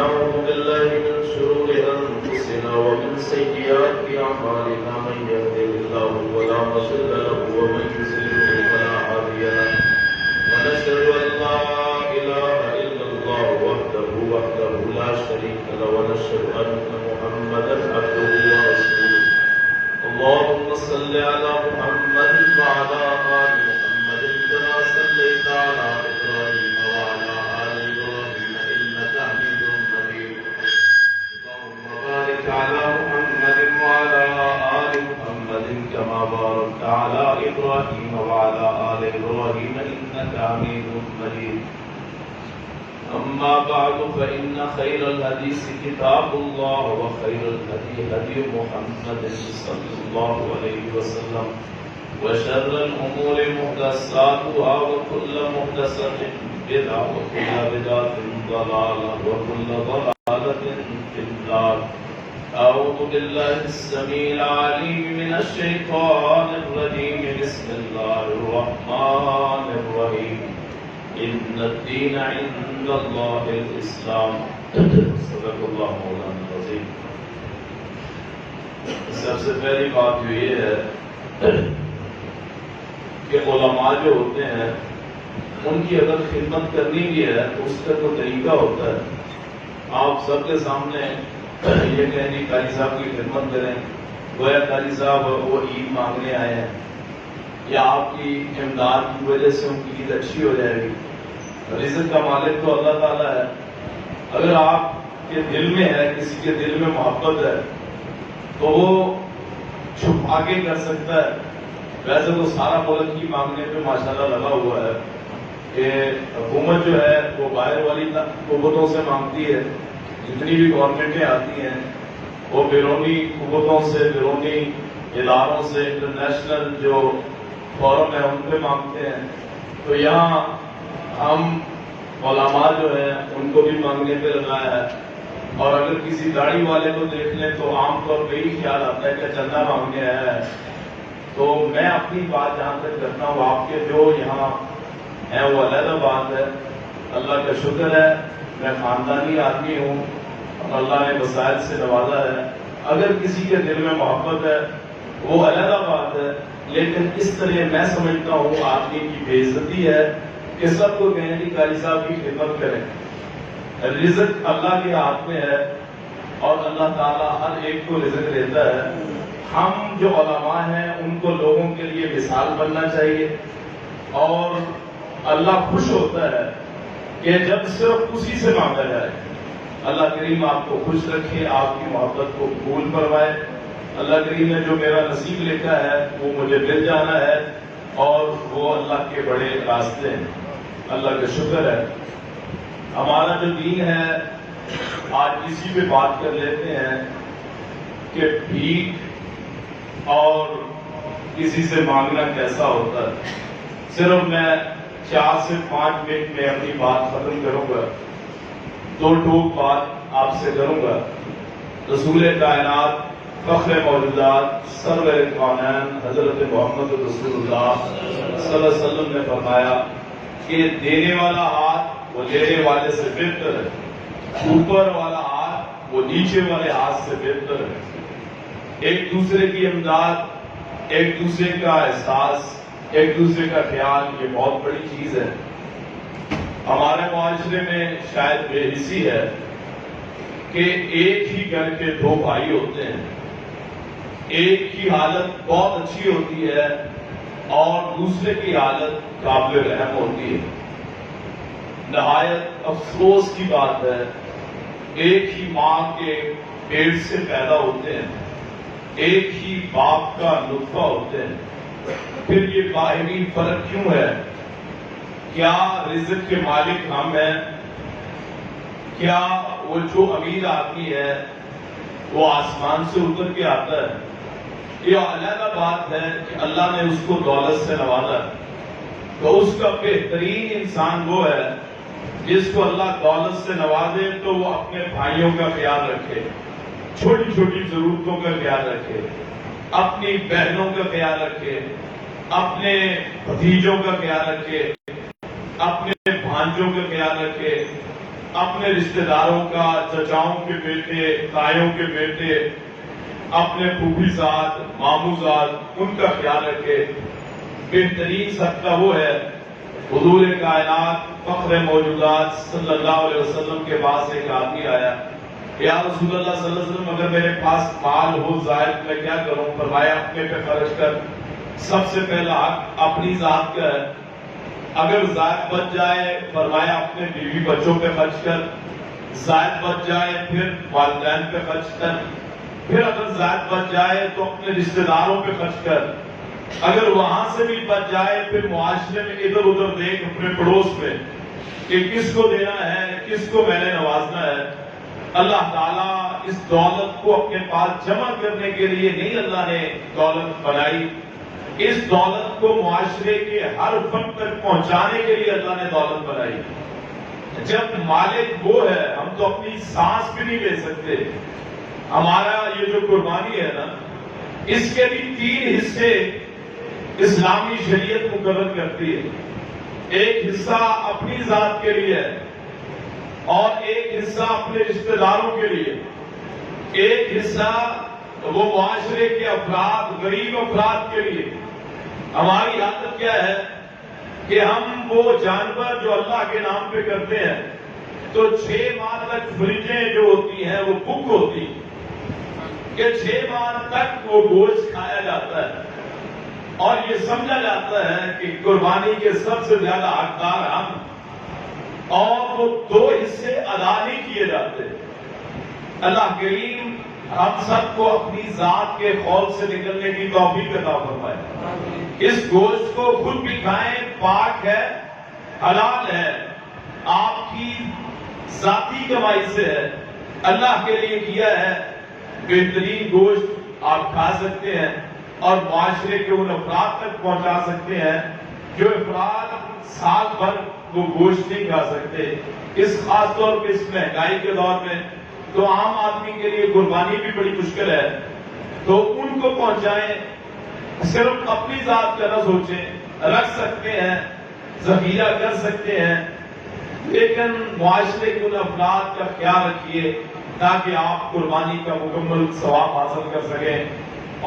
ونعوذ بالله من شرور أنفسنا ومن سيئات أعمالنا من يهده الله فلا مضل له ومن يضلل فلا هادي له ونشهد أن لا إله إلا الله وحده لا شريك له ونشهد أن محمدا عبده ورسوله اللهم صل على محمد وعلى آل محمد كما صليت على إبراهيم وعلى آل إبراهيم إنك حميد مجيد اللهم بارك على محمد وعلى آل محمد كما باركت على إبراهيم وعلى آل إبراهيم إنك حميد مجيد أما بعد فإن خير الحديث كتاب الله وخير الهدي هدي محمد صلى الله عليه وسلم وشر الأمور محدثاتها وكل محدثة بدعة وكل بدعة ضلالة وكل ضلالة في النار أعوذ بالله السميع العليم من الشيطان الرجيم بسم الله الرحمن الرحيم إن الدين عند الله الإسلام صدق الله مولانا العظيم. سب سے پہلی بات جو یہ ہے کہ علماء جو ہوتے ہیں ان کی اگر خدمت کرنی بھی ہے تو اس کا تو طریقہ ہوتا ہے. آپ سب کے سامنے یہ کہیں جی قاری صاحب کی خدمت کریں, گویا قاری صاحب وہ عید مانگنے آئے ہیں یا آپ کی امداد کی وجہ سے ان کی عید اچھی ہو جائے گی. رزق کا مالک تو اللہ تعالیٰ ہے. اگر آپ کے دل میں ہے, کسی کے دل میں محبت ہے تو وہ چھپا کے کر سکتا ہے. ویسے تو سارا ملک ہی مانگنے پہ ماشاءاللہ لگا ہوا ہے کہ حکومت جو ہے وہ باہر والی قوتوں سے مانگتی ہے. جتنی بھی گورنمنٹیں آتی ہیں وہ بیرونی قوتوں سے, بیرونی اداروں سے, انٹرنیشنل جو فورم ہے ان پہ مانگتے ہیں. تو یہاں ہم علماء جو ہیں ان کو بھی مانگنے پہ لگایا ہے. اور اگر کسی داڑھی والے کو دیکھ لیں تو عام طور پہ ہی خیال آتا ہے کہ چندہ مانگنے آیا ہے. تو میں اپنی بات جہاں تک کرتا ہوں, آپ کے جو یہاں ہیں وہ علیحدہ بات ہے. اللہ کا شکر ہے میں خاندانی آدمی ہوں اور اللہ نے وسائل سے نوازا ہے. اگر کسی کے دل میں محبت ہے وہ علیحدہ بات ہے, لیکن اس طرح میں سمجھتا ہوں آدمی کی بے عزتی ہے کہ سب کو کہیں کہ قاری صاحب کی خدمت کریں. رزق اللہ کے ہاتھ میں ہے اور اللہ تعالیٰ ہر ایک کو رزق دیتا ہے. ہم جو علماء ہیں ان کو لوگوں کے لیے مثال بننا چاہیے اور اللہ خوش ہوتا ہے کہ جب صرف اسی سے مانگا جائے. اللہ کریم آپ کو خوش رکھے, آپ کی محبت کو قبول فرمائے. اللہ کریم نے جو میرا نصیب لکھا ہے وہ مجھے مل جانا ہے اور وہ اللہ کے بڑے راستے ہیں. اللہ کا شکر ہے. ہمارا جو دین ہے آج اسی پہ بات کر لیتے ہیں کہ بھیک اور کسی سے مانگنا کیسا ہوتا ہے. صرف میں 4 سے 5 منٹ میں اپنی بات ختم کروں گا. 2 ٹوک بات آپ سے کروں گا. رسول کائنات فخر موجودات سرور کونین حضرت محمد رسول اللہ صلی اللہ علیہ وسلم نے فرمایا کہ دینے والا ہاتھ وہ لینے والے سے بہتر ہے, اوپر والا ہاتھ وہ نیچے والے ہاتھ سے بہتر ہے. ایک دوسرے کی امداد, ایک دوسرے کا احساس, ایک دوسرے کا خیال, یہ بہت بڑی چیز ہے. ہمارے معاشرے میں شاید بے حسی ہے کہ ایک ہی گھر کے 2 بھائی ہوتے ہیں. ایک کی حالت بہت اچھی ہوتی ہے اور دوسرے کی حالت قابل رحم ہوتی ہے. نہایت افسوس کی بات ہے, ایک ہی ماں کے پیٹ سے پیدا ہوتے ہیں, ایک ہی باپ کا نطفہ ہوتے ہیں. پھر یہ باہمی فرق کیوں ہے؟ کیا رزق کے مالک ہم ہیں؟ کیا وہ جو امیر آدمی ہے وہ آسمان سے اتر کے آتا ہے؟ یہ علیحدہ بات ہے کہ اللہ نے اس کو دولت سے نوازا ہے. تو اس کا بہترین انسان وہ ہے جس کو اللہ دولت سے نوازے تو وہ اپنے بھائیوں کا خیال رکھے, چھوٹی چھوٹی ضرورتوں کا خیال رکھے, اپنی بہنوں کا خیال رکھے, اپنے بھتیجوں کا خیال رکھے, اپنے بھانجوں کا خیال رکھے, اپنے رشتہ داروں کا، چچاؤں کے بیٹے، تایوں کے بیٹے، اپنے پھوپھی زاد، ماموں زاد، ان کا خیال رکھے۔ بہترین صدقہ وہ ہے، حضور کائنات فخر موجودات صلی اللہ علیہ وسلم کے پاس ایک آدمی آیا، یا رسول اللہ صلی اللہ علیہ وسلم اگر میرے پاس مال ہو زائد میں کیا کروں؟ فرمایا اپنے پہ خرچ کر۔ سب سے پہلا حق اپنی ذات کا ہے، اگر زائد بچ جائے فرمایا اپنے بیوی بچوں پہ خرچ کر، زائد بچ جائے پھر والدین پہ خرچ کر، پھر اگر زائد بچ جائے تو اپنے رشتہ داروں پہ خرچ کر، اگر وہاں سے بھی بچ جائے پھر معاشرے میں ادھر ادھر دیکھ اپنے پڑوس میں کہ کس کو دینا ہے، کس کو میں نے نوازنا ہے۔ اللہ تعالیٰ اس دولت کو اپنے پاس جمع کرنے کے لیے نہیں اللہ نے دولت بنائی، اس دولت کو معاشرے کے ہر فرد تک پہنچانے کے لیے اللہ نے دولت بنائی۔ جب مالک وہ ہے، ہم تو اپنی سانس بھی نہیں لے سکتے۔ ہمارا یہ جو قربانی ہے نا، اس کے بھی 3 حصے اسلامی شریعت مقرر کرتی ہے۔ ایک حصہ اپنی ذات کے لیے ہے اور ایک حصہ اپنے رشتہ داروں کے لیے، ایک حصہ وہ معاشرے کے افراد، غریب افراد کے لیے۔ ہماری عادت کیا ہے کہ ہم وہ جانور جو اللہ کے نام پہ کرتے ہیں تو 6 ماہ تک فریجیں جو ہوتی ہیں وہ بک ہوتی کہ 6 ماہ تک وہ گوشت کھایا جاتا ہے، اور یہ سمجھا جاتا ہے کہ قربانی کے سب سے زیادہ حقدار ہم، اور وہ 2 حصے ادا نہیں کیے جاتے۔ اللہ کریم ہم سب کو اپنی ذات کے خوف سے نکلنے کی توفیق عطا فرمائے۔ اس گوشت کو خود بھی کھائیں، پاک ہے، حلال ہے، آپ کی ذاتی کمائی سے ہے، اللہ کے لیے کیا ہے۔ بہترین گوشت آپ کھا سکتے ہیں اور معاشرے کے ان افراد تک پہنچا سکتے ہیں جو افراد سال بھر وہ گوشت نہیں کھا سکتے۔ اس خاص طور پہ اس مہنگائی کے دور میں تو عام آدمی کے لیے قربانی بھی بڑی مشکل ہے، تو ان کو پہنچائیں۔ صرف اپنی ذات کا نہ سوچیں، رکھ سکتے ہیں، ذخیرہ کر سکتے ہیں، لیکن معاشرے کے ان افراد کا خیال رکھیے تاکہ آپ قربانی کا مکمل ثواب حاصل کر سکیں۔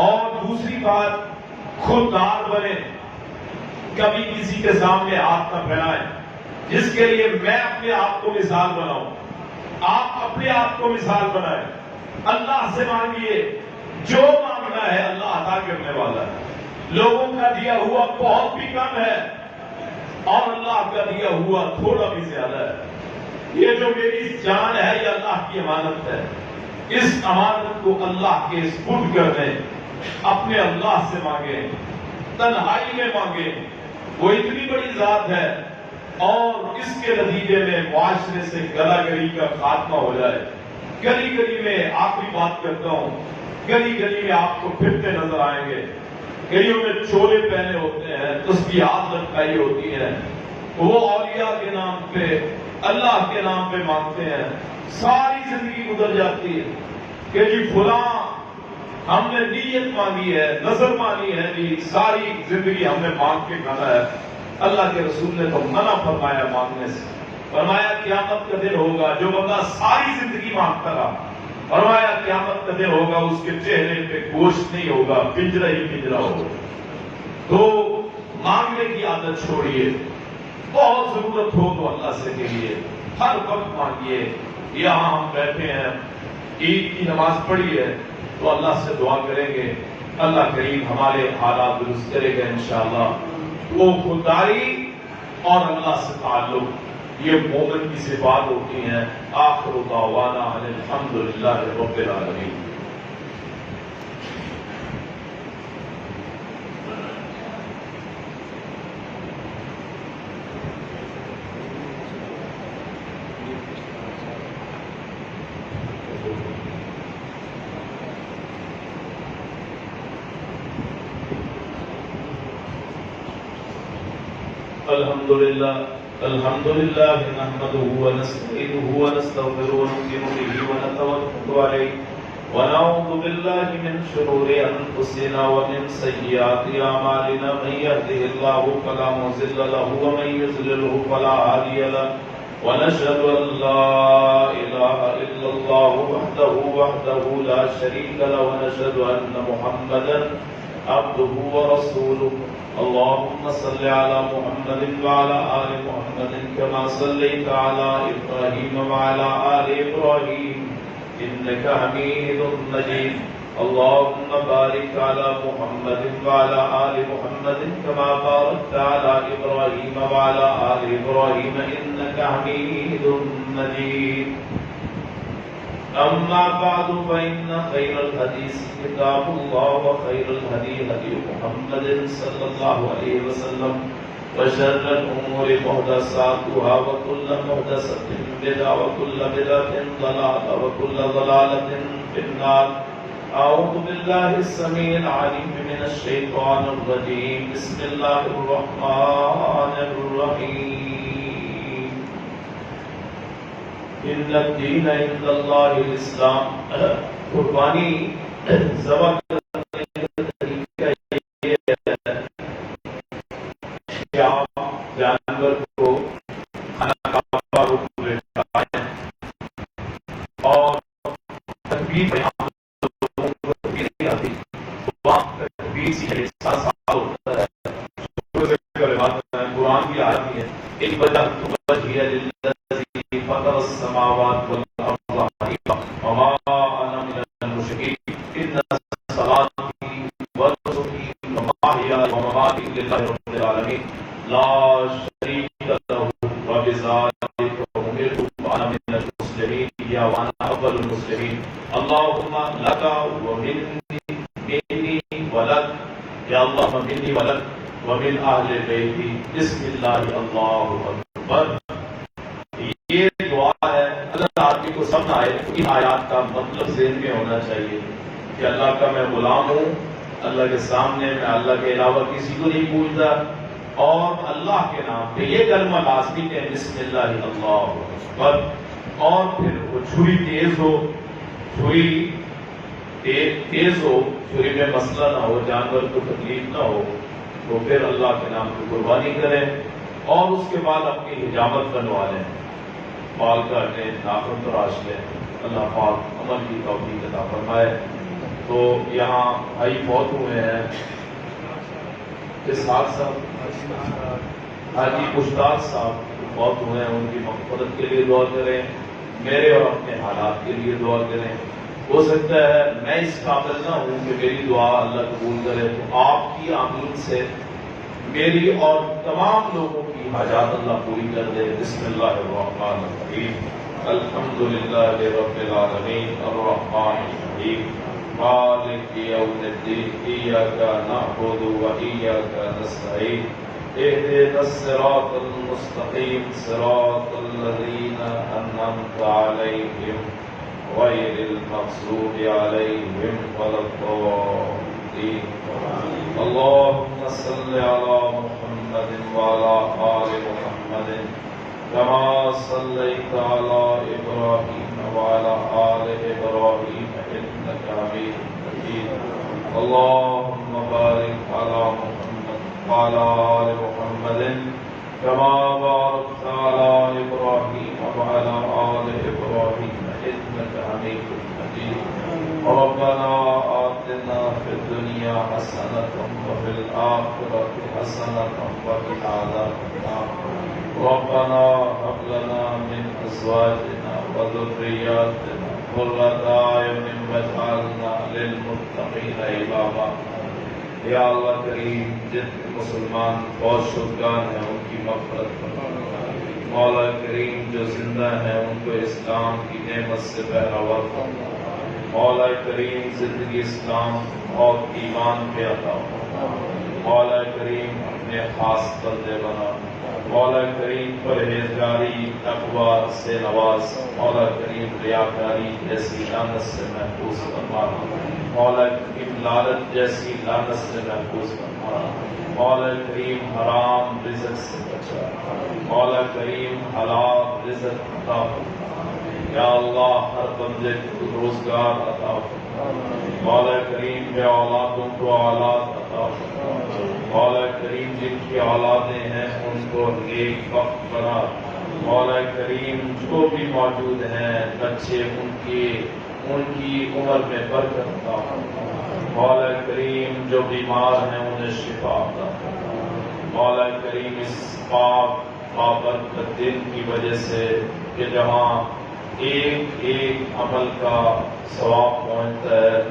اور دوسری بات، خوددار بنیں، کبھی کسی کے سامنے ہاتھ نہ پھیلائیں جس کے لیے میں اپنے آپ کو مثال بناؤں۔ آپ اپنے آپ کو مثال بنائیں، اللہ سے مانگیے، جو مانگنا ہے اللہ عطا کرنے والا ہے۔ لوگوں کا دیا ہوا بہت بھی کم ہے اور اللہ کا دیا ہوا تھوڑا بھی زیادہ ہے۔ یہ جو میری جان ہے یہ اللہ کی امانت ہے، اس امانت کو اللہ کے سپرد کر دیں، اپنے اللہ سے مانگیں، تنہائی میں مانگیں، وہ اتنی بڑی ذات ہے، اور اس کے نتیجے میں معاشرے سے گلا گلی کا خاتمہ ہو جائے۔ گلی گلی میں آخری بات کرتا ہوں، گلی گلی میں آپ کو پھرتے نظر آئیں گے، گلیوں میں چولے پہنے ہوتے ہیں، تسبیحات لٹکائی ہوتی ہیں، وہ اولیاء کے نام پہ، اللہ کے نام پہ مانگتے ہیں، ساری زندگی گزر جاتی ہے کہ جی فلاں ہم نے نیت مانگی ہے، نظر مانی ہے، جی ساری زندگی ہم نے مانگ کے کھانا ہے۔ اللہ کے رسول نے تو منع فرمایا مانگنے سے، فرمایا قیامت کا دن ہوگا جو بندہ ساری زندگی مانگتا رہا، فرمایا قیامت کا دن ہوگا اس کے چہرے پہ گوشت نہیں ہوگا، پنجرا ہی پنجرا ہوگا۔ تو مانگنے کی عادت چھوڑیے، بہت ضرورت ہو تو اللہ سے کہیے، ہر وقت مانگیے۔ یہاں ہم بیٹھے ہیں، عید کی نماز پڑھی ہے تو اللہ سے دعا کریں گے، اللہ کریم ہمارے حالات درست کرے گا انشاءاللہ۔ وہ خودداری اور اللہ سے تعلق یہ مومن کی صفات ہوتی ہیں۔ آخر دعوانا ان الحمدللہ رب العالمین۔ الحمد لله نحمده ونستعينه ونستغفره ونؤمن به ونتوكل عليه ونعوذ بالله من شرور انفسنا ومن سيئات اعمالنا من يهده الله فلا مضل له ومن يضلل فلا هادي له ونشهد أن لا إله إلا الله وحده لا شريك له ونشهد أن محمدا عبده ورسوله اللهم صل على محمد وعلى آل محمد كما صليت على إبراهيم وعلى آل إبراهيم إنك حميد مجيد اللهم بارك على محمد وعلى آل محمد كما باركت على إبراهيم وعلى آل إبراهيم إنك حميد مجيد أما بعد فإن خير الحديث كتاب الله وخير الهدي هدي محمد صلى الله عليه وسلم وشر الأمور محدثاتها وكل محدثة بدعة وكل بدعة ضلالة وكل ضلالة في النار أعوذ بالله السميع العليم من الشيطان الرجيم بسم الله الرحمن الرحيم إن الدين عند الله الإسلام قربانی ذبح کرنے کا طریقہ یہ ہے کہ آپ جانور کو کھانا کا حکم دیتا ہے اور تکبیر قرآن کی آیت ہے ایک وجہ فطر السماوات والارض حنیفا وما انا من المشرکین ان صلاتي ونسكي ومحياي ومماتي لله رب العالمين لا شريك له وبذلك امرت وانا من المسلمين یا وانا اول المسلمین اللهم لك ومني ولك یا اللہ منی ولک ومن اہل بیتی بسم اللہ اللہ اکبر. یہ دعا ہے اگر آدمی کو سمجھ آئے تو ان آیات کا مطلب ذہن میں ہونا چاہیے کہ اللہ کا میں غلام ہوں, اللہ کے سامنے میں اللہ کے علاوہ کسی کو نہیں پوچھتا, اور اللہ کے نام پہ یہ کلمہ لازمی ہے بسم اللہ اللہ اکبر. اور پھر وہ چھری تیز ہو, چھری تیز ہو, چھری میں مسئلہ نہ ہو, جانور کو تکلیف نہ ہو, تو پھر اللہ کے نام کی قربانی کریں اور اس کے بعد اپنی حجامت بنوا لیں, بال کاٹ لیں, ناخن تراش لیں. اللہ پاک عمل کی توفیق عطا فرمائے. تو یہاں بھائی فوت ہوئے ہیں, اسحاق صاحب, حاجی مشتاق صاحب فوت ہوئے ہیں, ان کی مغفرت کے لیے دعا کریں, میرے اور اپنے حالات کے لیے دعا کریں. ہو سکتا ہے میں اس قابل نہ ہوں کہ میری دعا اللہ قبول کرے, تو آپ کی آمین سے میری اور تمام لوگوں کی حاجات اللہ پوری کر دے. بسم اللہ الرحمن الرحیم الحمدللہ رب العالمین الرحمن الرحیم مالک یوم الدین ایاک نعبد و ایاک نستعین اهدنا الصراط المستقیم صراط الذین انعمت علیہم غیر المغضوب علیہم ولا الضالین. اللهم صل على محمد وعلى آل محمد كما صليت على إبراهيم وعلى آل إبراهيم إنك حميد مجيد. اللهم بارك على محمد وعلى آل محمد كما باركت على إبراهيم وعلى آل إبراهيم إنك حميد مجيد. ربنا آتنا في الدنيا حسنة وفي الآخرة حسنة وقنا عذاب النار. ربنا هب لنا من أزواجنا وذرياتنا قرة أعين واجعلنا للمتقين إماما. یا اللہ کریم جتنے مسلمان فوت شدگان ہیں ان کی مغفرت فرما. مولا کریم جو زندہ ہیں ان کو اسلام کی نعمت سے بہرور فرما. مولا کریم زندگی اسلام اور ایمان پہ عطا فرما. مولا کریم اپنے خاص بندے بنا. مولا کریم پرہیزگاری تقوی سے نواز. مولا کریم ریاکاری جیسی لعنت سے محفوظ فرما. مولا کریم لعنت جیسی لعنت سے محفوظ فرما. مولا کریم حرام رزق سے بچا. مولا کریم حلال رزق عطا فرما. یا اللہ ہر بندے کو روزگار عطا فرما. مولا کریم کے اولادوں کو اولاد عطا فرما. مولا کریم جن کی اولادیں ہیں ان کو نیک وقت بنا. مولا کریم جو بھی موجود ہیں بچے ان کی عمر میں برکت عطا فرما۔ مولا کریم جو بیمار ہیں انہیں شفا عطا فرما۔ مولا کریم اس پاک بابرکت دن کی وجہ سے کہ جہاں ایک ایک عمل کا ثواب پہنچتا ہے،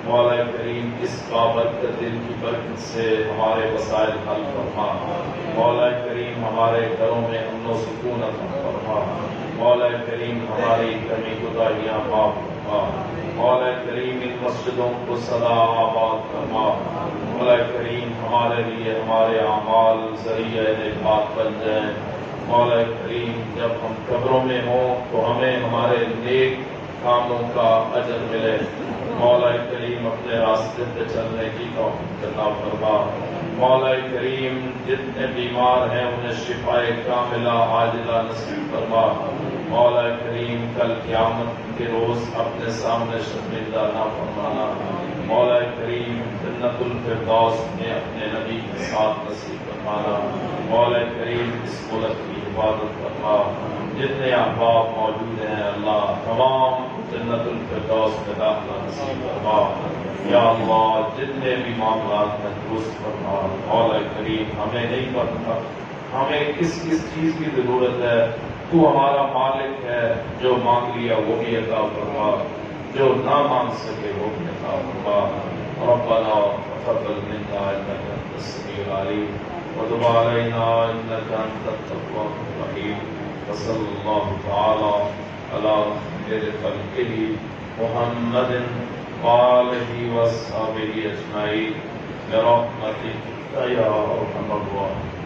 مولا کریم اس بابرکت دن کی برکت سے ہمارے مسائل حل فرما۔ مولا کریم ہمارے گھروں میں امن و سکون عطا فرما۔ مولا کریم ہماری کمی کوتاہیاں معاف فرما۔ مولا کریم ان مسجدوں کو سدا آباد فرما۔ مولا کریم ہمارے لیے ہمارے اعمال ذریعہ نجات بن جائیں۔ مولا کریم جب ہم قبروں میں ہوں تو ہمیں ہمارے نیک کاموں کا اجر ملے۔ مولا کریم اپنے راستے پہ چلنے کی توفیق عطا فرما۔ مولا کریم جتنے بیمار ہیں انہیں شفاء کاملہ عاجلہ نصیب فرما۔ مولا کریم کل قیامت کے روز اپنے سامنے شرمندہ نہ فرمانا۔ مولا کریم جنت الفردوس میں اپنے نبی کے ساتھ نصیب فرمانا۔ مولا کریم اس ملک کی حفاظت فرما۔ جتنے احباب موجود ہیں اللہ تمام جنت الفردوس میں داخلہ نصیب فرما۔ یا اللہ جتنے بھی معاملات میں درست فرما۔ مولا کریم ہمیں نہیں پتا ہمیں کس چیز کی ضرورت ہے، تو ہمارا مالک ہے، جو مانگ لیا وہ بھی عطا فرما، جو نہ مانگ سکے وہ بھی عطا فرما۔ ربنا تقبل منا انك انت السميع العليم وتب علينا انك انت التواب الرحيم وصلى الله تعالى على خير خلقه محمد وآله وصحبه اجمعين برحمتك يا ارحم الراحمين۔